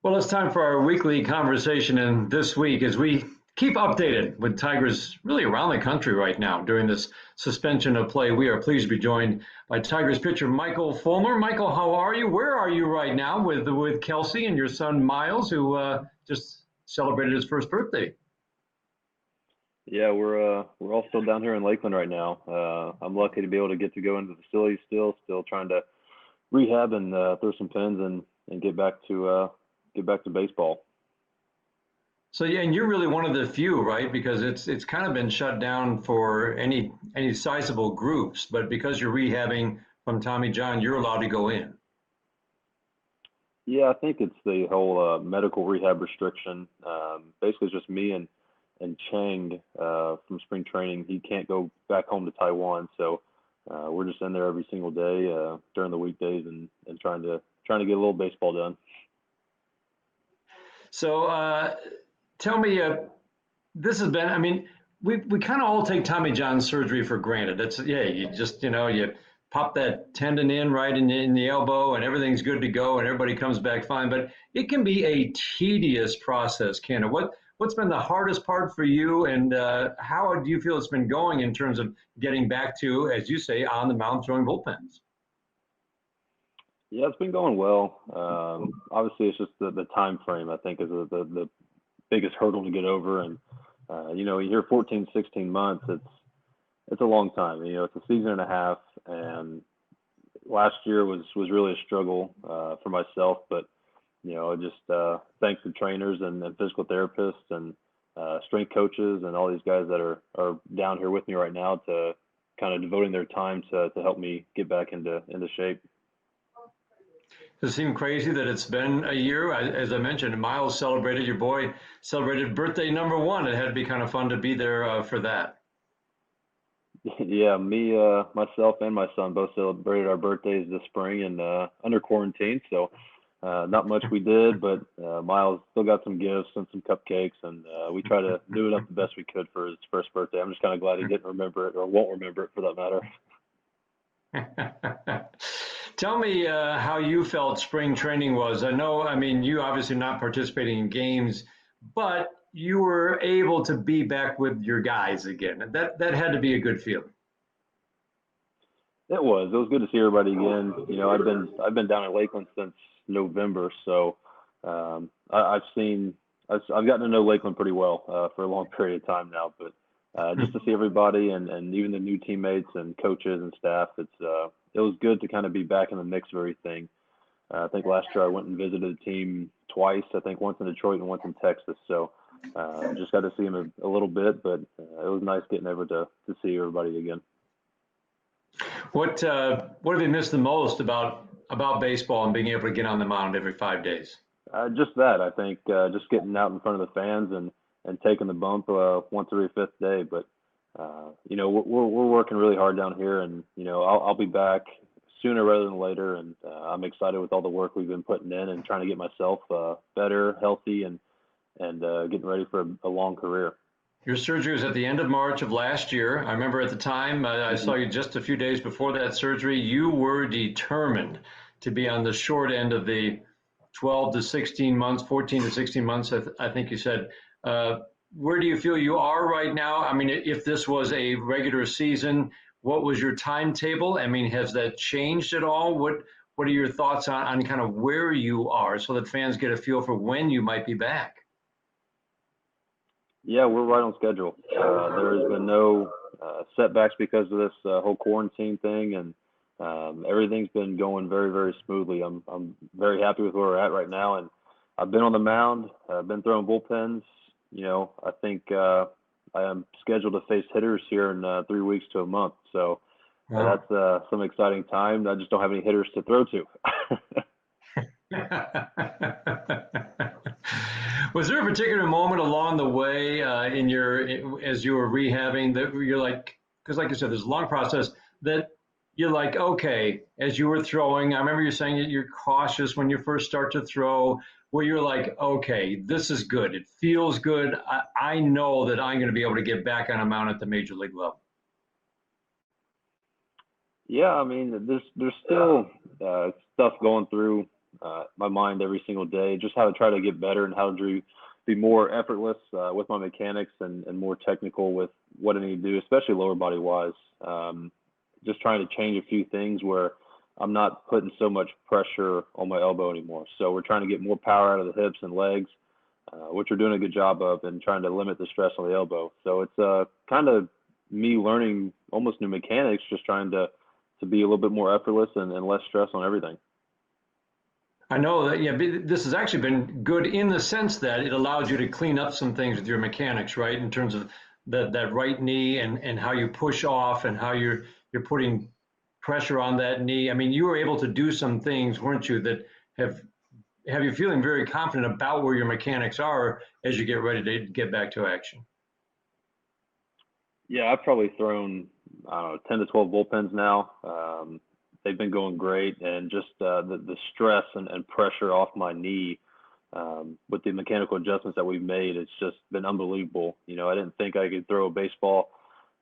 Well, it's time for our weekly conversation, and this week, as we keep updated with Tigers really around the country right now during this suspension of play, we are pleased to be joined by Tigers pitcher Michael Fulmer. Michael, how are you? Where are you right now with Kelsey and your son Miles, who just celebrated his first birthday? Yeah, we're all still down here in Lakeland right now. I'm lucky to be able to get to go into the facility still trying to rehab and throw some pins and get back to baseball. So yeah, and you're really one of the few, right? Because it's kind of been shut down for any sizable groups, but because you're rehabbing from Tommy John, you're allowed to go in. Yeah, I think it's the whole medical rehab restriction. Basically, it's just me and Chang from spring training. He can't go back home to Taiwan, so we're just in there every single day during the weekdays and trying to get a little baseball done. So tell me, this has been, I mean, we kind of all take Tommy John surgery for granted. It's, yeah, you just, you pop that tendon in right in the elbow and everything's good to go and everybody comes back fine. But it can be a tedious process, can it? What's been the hardest part for you, and how do you feel it's been going in terms of getting back to, as you say, on the mound throwing bullpens? Yeah, it's been going well. Obviously, it's just the time frame, I think, is the biggest hurdle to get over. And, you hear 14, 16 months, it's a long time. It's a season and a half. And last year was really a struggle for myself. But, just thanks to trainers and physical therapists and strength coaches and all these guys that are down here with me right now to kind of devoting their time to help me get back into shape. Does it seem crazy that it's been a year? As I mentioned, Miles celebrated, your boy celebrated birthday number one. It had to be kind of fun to be there for that. Yeah, me, myself, and my son both celebrated our birthdays this spring and under quarantine. So not much we did, but Miles still got some gifts and some cupcakes, and we try to do it up the best we could for his first birthday. I'm just kind of glad he didn't remember it or won't remember it for that matter. Tell me how you felt spring training was. I mean, you obviously not participating in games, but you were able to be back with your guys again. That had to be a good feeling. It was. It was good to see everybody again. I've been down in Lakeland since November, so I've gotten to know Lakeland pretty well for a long period of time now. But just to see everybody and even the new teammates and coaches and staff, it was good to kind of be back in the mix of everything. I think last year I went and visited the team twice. I think once in Detroit and once in Texas. So just got to see them a little bit, but it was nice getting over to see everybody again. What have you missed the most about baseball and being able to get on the mound every 5 days? Just that. I think just getting out in front of the fans and taking the bump once every fifth day. But we're working really hard down here, and I'll be back sooner rather than later. And I'm excited with all the work we've been putting in and trying to get myself better, healthy, and getting ready for a long career. Your surgery was at the end of March of last year. I remember at the time, I saw you just a few days before that surgery. You were determined to be on the short end of the 12 to 16 months, 14 to 16 months, I think you said. Where do you feel you are right now? I mean, if this was a regular season, what was your timetable? I mean, has that changed at all? What are your thoughts on kind of where you are so that fans get a feel for when you might be back? Yeah, we're right on schedule. There has been no setbacks because of this whole quarantine thing, and everything's been going very, very smoothly. I'm very happy with where we're at right now, and I've been on the mound. I've been throwing bullpens. I think I am scheduled to face hitters here in 3 weeks to a month. So that's some exciting time. I just don't have any hitters to throw to. Was there a particular moment along the way as you were rehabbing that you're like, because like you said, there's a long process that you're like, okay, as you were throwing, I remember you saying that you're cautious when you first start to throw, where you're like, okay, this is good. It feels good. I know that I'm going to be able to get back on a mound at the major league level. Yeah, I mean, there's still stuff going through my mind every single day, just how to try to get better and how to be more effortless with my mechanics and more technical with what I need to do, especially lower body wise. Just trying to change a few things where I'm not putting so much pressure on my elbow anymore. So we're trying to get more power out of the hips and legs, which we're doing a good job of, and trying to limit the stress on the elbow. So it's kind of me learning almost new mechanics, just trying to be a little bit more effortless and less stress on everything. I know that, yeah, this has actually been good in the sense that it allows you to clean up some things with your mechanics, right? In terms of that right knee and how you push off and how you're putting pressure on that knee. I mean, you were able to do some things, weren't you, that have you feeling very confident about where your mechanics are as you get ready to get back to action? Yeah, I've probably thrown, I don't know, 10 to 12 bullpens now. They've been going great, and just the stress and pressure off my knee with the mechanical adjustments that we've made, it's just been unbelievable. You know, I didn't think I could throw a baseball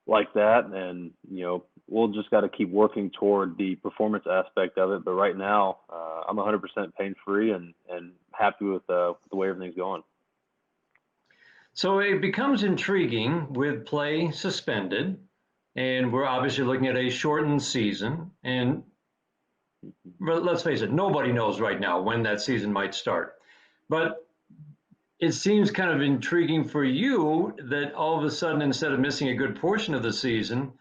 like that, and you know, we'll just got to keep working toward the performance aspect of it. But right now, I'm 100% pain-free and happy with the way everything's going. So it becomes intriguing with play suspended, and we're obviously looking at a shortened season. And let's face it, nobody knows right now when that season might start. But it seems kind of intriguing for you that all of a sudden, instead of missing a good portion of the season,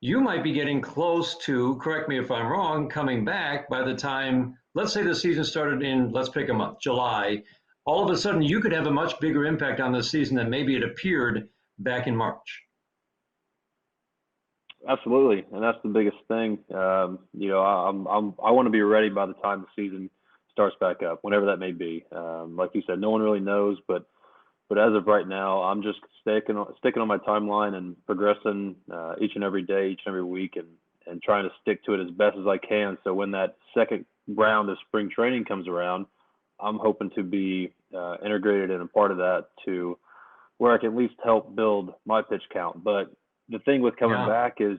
you might be getting close to, correct me if I'm wrong, coming back by the time, let's say the season started in, let's pick a month, July. All of a sudden, you could have a much bigger impact on the season than maybe it appeared back in March. Absolutely, and that's the biggest thing. You know, I want to be ready by the time the season starts back up, whenever that may be. Like you said, no one really knows, but as of right now, I'm just sticking on my timeline and progressing each and every day, each and every week, and trying to stick to it as best as I can. So when that second round of spring training comes around, I'm hoping to be integrated and a part of that to where I can at least help build my pitch count. But the thing with coming back is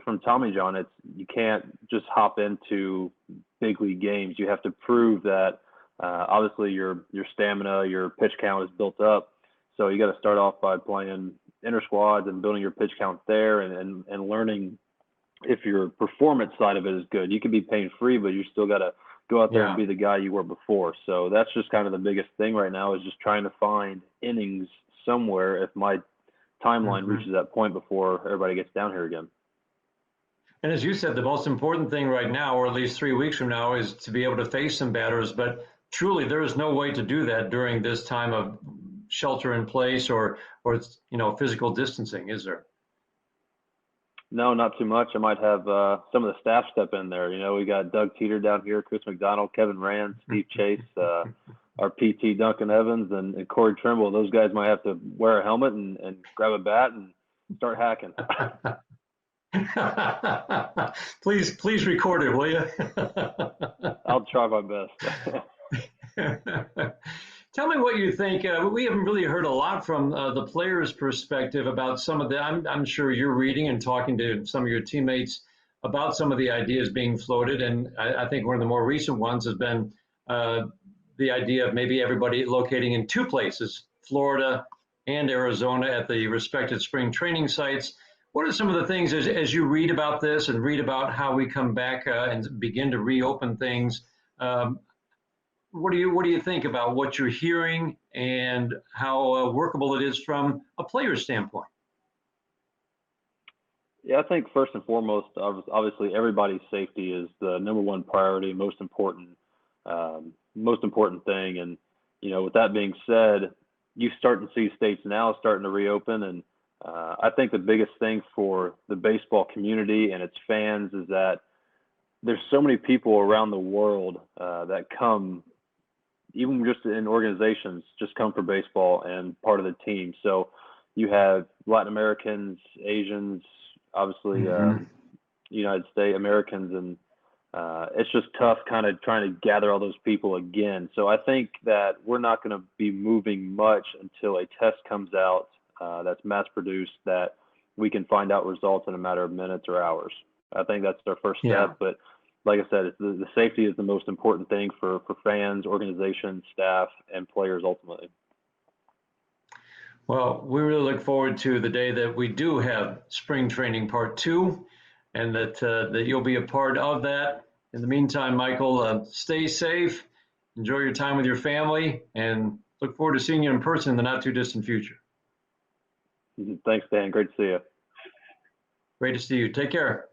from Tommy John, you can't just hop into big league games. You have to prove that obviously your stamina, your pitch count is built up. So you got to start off by playing inter squads and building your pitch count there and learning if your performance side of it is good. You can be pain free, but you still got to go out there and be the guy you were before. So that's just kind of the biggest thing right now, is just trying to find innings somewhere if my timeline reaches that point before everybody gets down here again. And as you said, the most important thing right now, or at least 3 weeks from now, is to be able to face some batters. But truly, there is no way to do that during this time of shelter in place or physical distancing, is there? No, not too much. I might have some of the staff step in there. You know, we got Doug Teeter down here, Chris McDonald, Kevin Rand, Steve Chase, our PT Duncan Evans, and Corey Trimble. Those guys might have to wear a helmet and grab a bat and start hacking. Please record it, will you? I'll try my best. Tell me what you think. We haven't really heard a lot from the players' perspective about some of the, I'm sure you're reading and talking to some of your teammates about some of the ideas being floated. And I think one of the more recent ones has been the idea of maybe everybody locating in two places, Florida and Arizona, at the respective spring training sites. What are some of the things as you read about this and read about how we come back and begin to reopen things? What do you think about what you're hearing and how workable it is from a player's standpoint? Yeah, I think first and foremost, obviously everybody's safety is the number one priority, most important thing. And you know, with that being said, you start to see states now starting to reopen, and I think the biggest thing for the baseball community and its fans is that there's so many people around the world that come, even just in organizations, just come for baseball and part of the team. So you have Latin Americans, Asians, obviously United States Americans, and it's just tough kind of trying to gather all those people again. So I think that we're not going to be moving much until a test comes out that's mass produced, that we can find out results in a matter of minutes or hours. I think that's our first step. But like I said, the safety is the most important thing for fans, organizations, staff, and players ultimately. Well, we really look forward to the day that we do have spring training part 2, and that you'll be a part of that. In the meantime, Michael, stay safe, enjoy your time with your family, and look forward to seeing you in person in the not too distant future. Thanks, Dan. Great to see you. Great to see you. Take care.